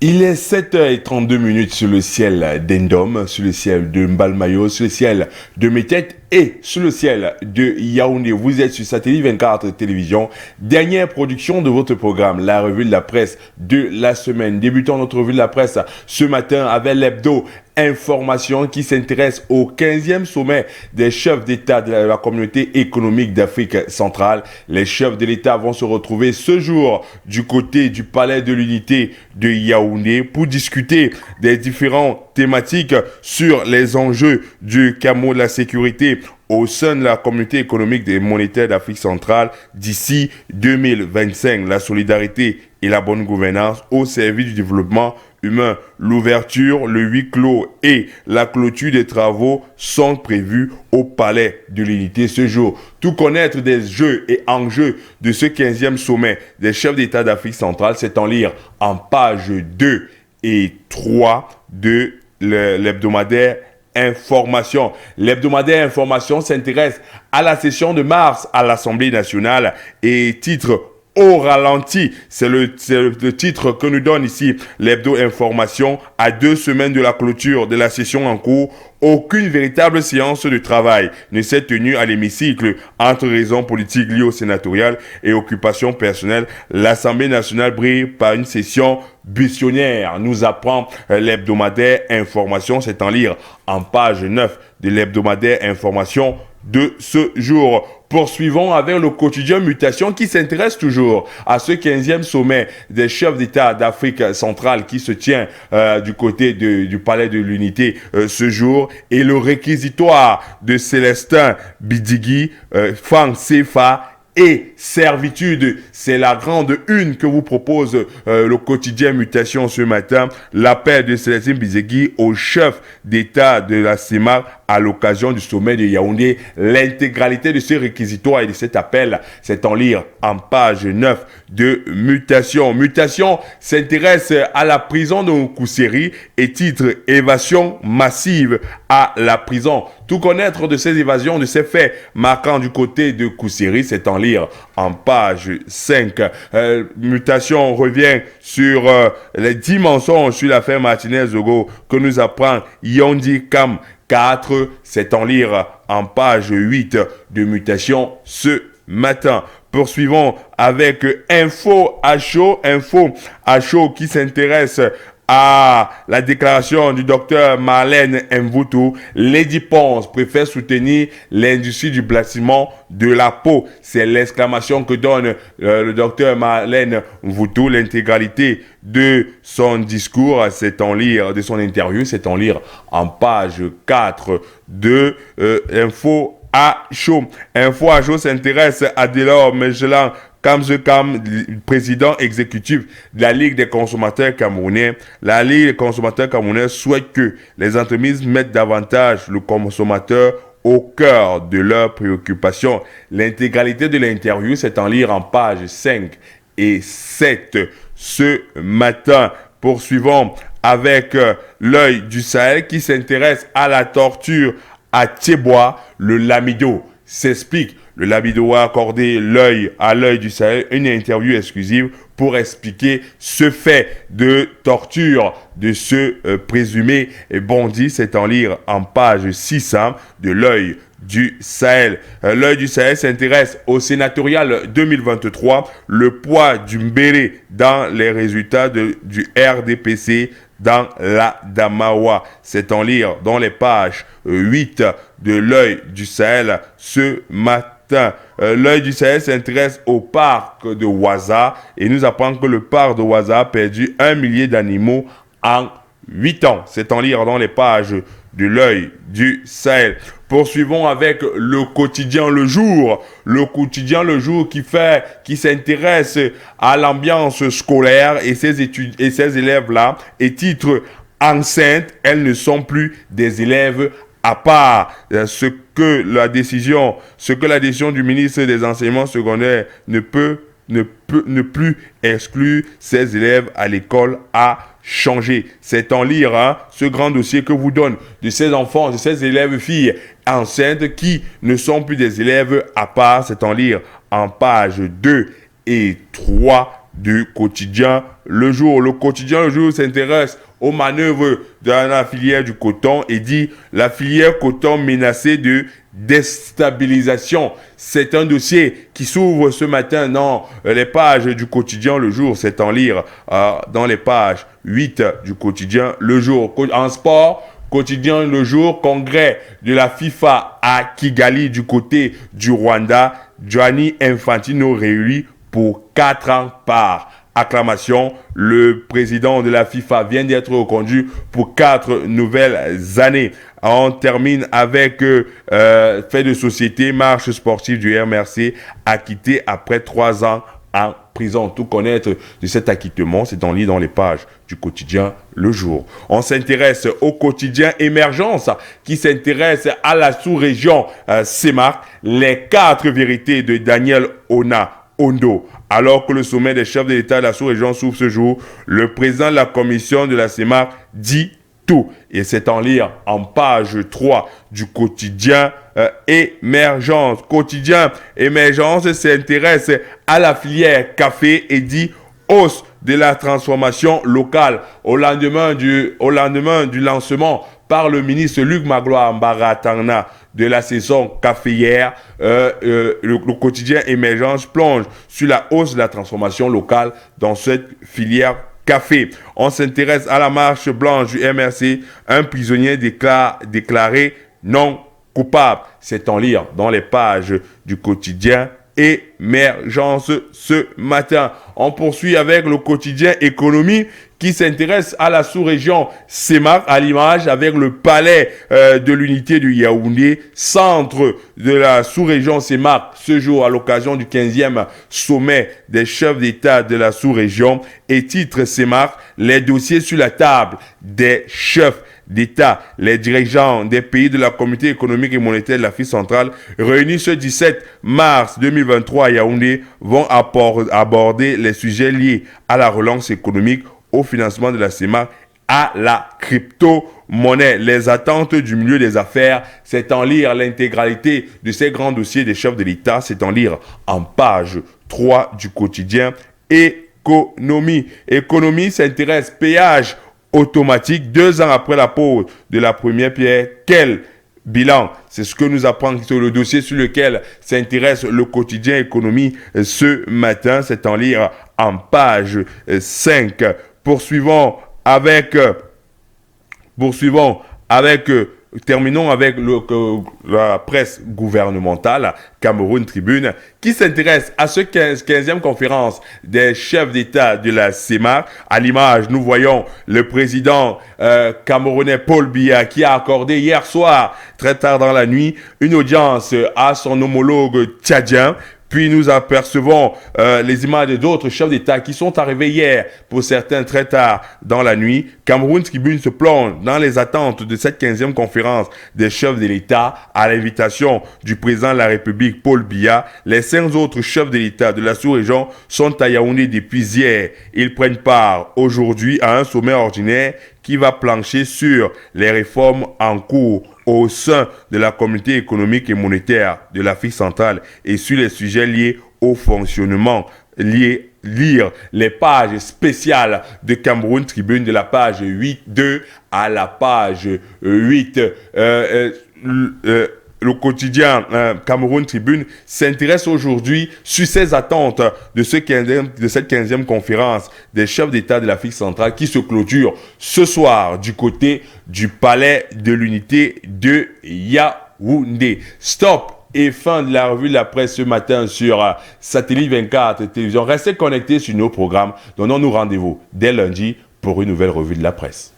Il est 7h32 sur le ciel d'Endom, sur le ciel de Mbalmayo, sur le ciel de Metet et sur le ciel de Yaoundé. Vous êtes sur Satellite 24 Télévision. Dernière production de votre programme, la revue de la presse de la semaine. Débutons notre revue de la presse ce matin avec l'hebdo Information qui s'intéresse au 15e sommet des chefs d'État de la communauté économique d'Afrique centrale. Les chefs de l'État vont se retrouver ce jour du côté du Palais de l'Unité de Yaoundé pour discuter des différentes thématiques sur les enjeux du camo de la sécurité au sein de la communauté économique et monétaire d'Afrique centrale d'ici 2025. La solidarité et la bonne gouvernance au service du développement humain. L'ouverture, le huis clos et la clôture des travaux sont prévus au Palais de l'Unité ce jour. Tout connaître des jeux et enjeux de ce 15e sommet des chefs d'État d'Afrique centrale, c'est en lire en page 2 et 3 de l'hebdomadaire Information. L'hebdomadaire Information s'intéresse à la session de mars à l'Assemblée nationale et titre au ralenti, c'est le titre que nous donne ici l'hebdo Information. À 2 semaines de la clôture de la session en cours, aucune véritable séance de travail ne s'est tenue à l'hémicycle entre raisons politiques liées au sénatorial et occupations personnelles. L'Assemblée nationale brille par une session buissonnière, nous apprend l'hebdomadaire Information. C'est en lire en page 9 de l'hebdomadaire Information de ce jour. Poursuivons avec le quotidien Mutation qui s'intéresse toujours à ce 15e sommet des chefs d'État d'Afrique centrale qui se tient du côté du Palais de l'Unité ce jour, et le réquisitoire de Célestin Bidigui, franc CFA et servitude. C'est la grande une que vous propose le quotidien Mutation ce matin. L'appel de Célestin Bidigui au chef d'État de la CEMAC à l'occasion du sommet de Yaoundé. L'intégralité de ce réquisitoire et de cet appel, c'est en lire en page 9 de Mutation. Mutation s'intéresse à la prison de Nkousséri et titre Évasion massive à la prison. Tout connaître de ces évasions, de ces faits marquants du côté de Nkousséri, c'est en lire en page 5. Mutation revient sur les 10 mensonges sur l'affaire Martinez-Zogo que nous apprend Yondi Kam 4, c'est en lire en page 8 de Mutation ce matin. Poursuivons avec Info à chaud qui s'intéresse à la déclaration du docteur Marlène Mvutu. Lady Ponce préfère soutenir l'industrie du bâtiment de la peau. C'est l'exclamation que donne le docteur Marlène Mvutu. L'intégralité de son discours, c'est en lire, de son interview, c'est en lire en page 4 de Info à chaud. Info à chaud s'intéresse à Delors Mejelan Kamzekam, président exécutif de la Ligue des consommateurs camerounais. La Ligue des consommateurs camerounais souhaite que les entreprises mettent davantage le consommateur au cœur de leurs préoccupations. L'intégralité de l'interview, c'est en lire en pages 5 et 7 ce matin. Poursuivons avec l'œil du Sahel qui s'intéresse à la torture à Thiébois. Le Lamido s'explique. Le Lamido a accordé à l'œil du Sahel une interview exclusive pour expliquer ce fait de torture de ce présumé bandit. C'est en lire en page 600 de l'œil du Sahel. L'œil du Sahel s'intéresse au sénatorial 2023, le poids du Mbéré dans les résultats du RDPC dans la Damawa. C'est en lire dans les pages 8 de l'œil du Sahel ce matin. L'œil du Sahel s'intéresse au parc de Ouaza et nous apprend que le parc de Ouaza a perdu 1 millier d'animaux en 8 ans. C'est en lire dans les pages de l'œil du Sahel. Poursuivons avec le quotidien Le Jour. Le quotidien Le Jour qui s'intéresse à l'ambiance scolaire et ses études et ses élèves-là et titre Enceintes, elles ne sont plus des élèves à part. Ce que la décision du ministre des enseignements secondaires ne plus exclure ses élèves à l'école a changé. C'est en lire ce grand dossier que vous donne de ces enfants, de ces élèves filles enceintes qui ne sont plus des élèves à part. C'est en lire en page 2 et 3 du quotidien Le Jour. Le quotidien Le Jour s'intéresse aux manœuvres dans la filière du coton et dit la filière coton menacée de déstabilisation. C'est un dossier qui s'ouvre ce matin dans les pages du quotidien Le Jour. C'est en lire dans les pages 8 du quotidien Le Jour. En sport, quotidien Le Jour, congrès de la FIFA à Kigali du côté du Rwanda. Gianni Infantino réuni pour 4 ans par acclamation. Le président de la FIFA vient d'être reconduit pour 4 nouvelles années. On termine avec fait de société, marche sportive du MRC acquitté après 3 ans en prison. Tout connaître de cet acquittement, c'est en lit dans les pages du quotidien Le Jour. On s'intéresse au quotidien Émergence qui s'intéresse à la sous-région CEMAC, les 4 vérités de Daniel Ondo. Alors que le sommet des chefs de l'État de la sous-région s'ouvre ce jour, le président de la commission de la CEMAC dit tout. Et c'est en lire en page 3 du quotidien Émergence. Quotidien Émergence s'intéresse à la filière café et dit hausse de la transformation locale au lendemain du lancement par le ministre Luc Magloire Mbaratana de la saison caféière. Le quotidien Émergence plonge sur la hausse de la transformation locale dans cette filière café. On s'intéresse à la marche blanche du MRC, un prisonnier déclaré non coupable. C'est en lire dans les pages du quotidien Émergence ce matin. On poursuit avec le quotidien Économie qui s'intéresse à la sous-région CEMAC, à l'image avec le palais de l'unité du Yaoundé, centre de la sous-région CEMAC, ce jour à l'occasion du 15e sommet des chefs d'État de la sous-région, et titre CEMAC, les dossiers sur la table des chefs d'État. Les dirigeants des pays de la Communauté économique et monétaire de l'Afrique centrale, réunis ce 17 mars 2023 à Yaoundé, vont aborder les sujets liés à la relance économique, au financement de la CEMAC, à la crypto-monnaie. Les attentes du milieu des affaires, c'est en lire l'intégralité de ces grands dossiers des chefs de l'État, c'est en lire en page 3 du quotidien Économie. Économie s'intéresse péage automatique 2 ans après la pose de la première pierre. Quel bilan? C'est ce que nous apprend sur le dossier sur lequel s'intéresse le quotidien Économie ce matin. C'est en lire en page 5. Terminons avec la presse gouvernementale, Cameroun Tribune, qui s'intéresse à ce 15e conférence des chefs d'État de la CEMAC. À l'image, nous voyons le président camerounais Paul Biya qui a accordé hier soir, très tard dans la nuit, une audience à son homologue tchadien. Puis nous apercevons les images d'autres chefs d'État qui sont arrivés hier, pour certains très tard dans la nuit. Cameroun Tribune se plonge dans les attentes de cette 15e conférence des chefs de l'État à l'invitation du président de la République, Paul Biya. Les 5 autres chefs de l'État de la sous-région sont à Yaoundé depuis hier. Ils prennent part aujourd'hui à un sommet ordinaire qui va plancher sur les réformes en cours au sein de la Communauté économique et monétaire de l'Afrique centrale et sur les sujets liés au fonctionnement, lire les pages spéciales de Cameroun Tribune de la page 8.2 à la page 8. Le quotidien Cameroun Tribune s'intéresse aujourd'hui sur ces attentes de cette 15e conférence des chefs d'État de l'Afrique centrale qui se clôture ce soir du côté du palais de l'unité de Yaoundé. Stop et fin de la revue de la presse ce matin sur Satellite 24 Télévision. Restez connectés sur nos programmes. Donnons-nous rendez-vous dès lundi pour une nouvelle revue de la presse.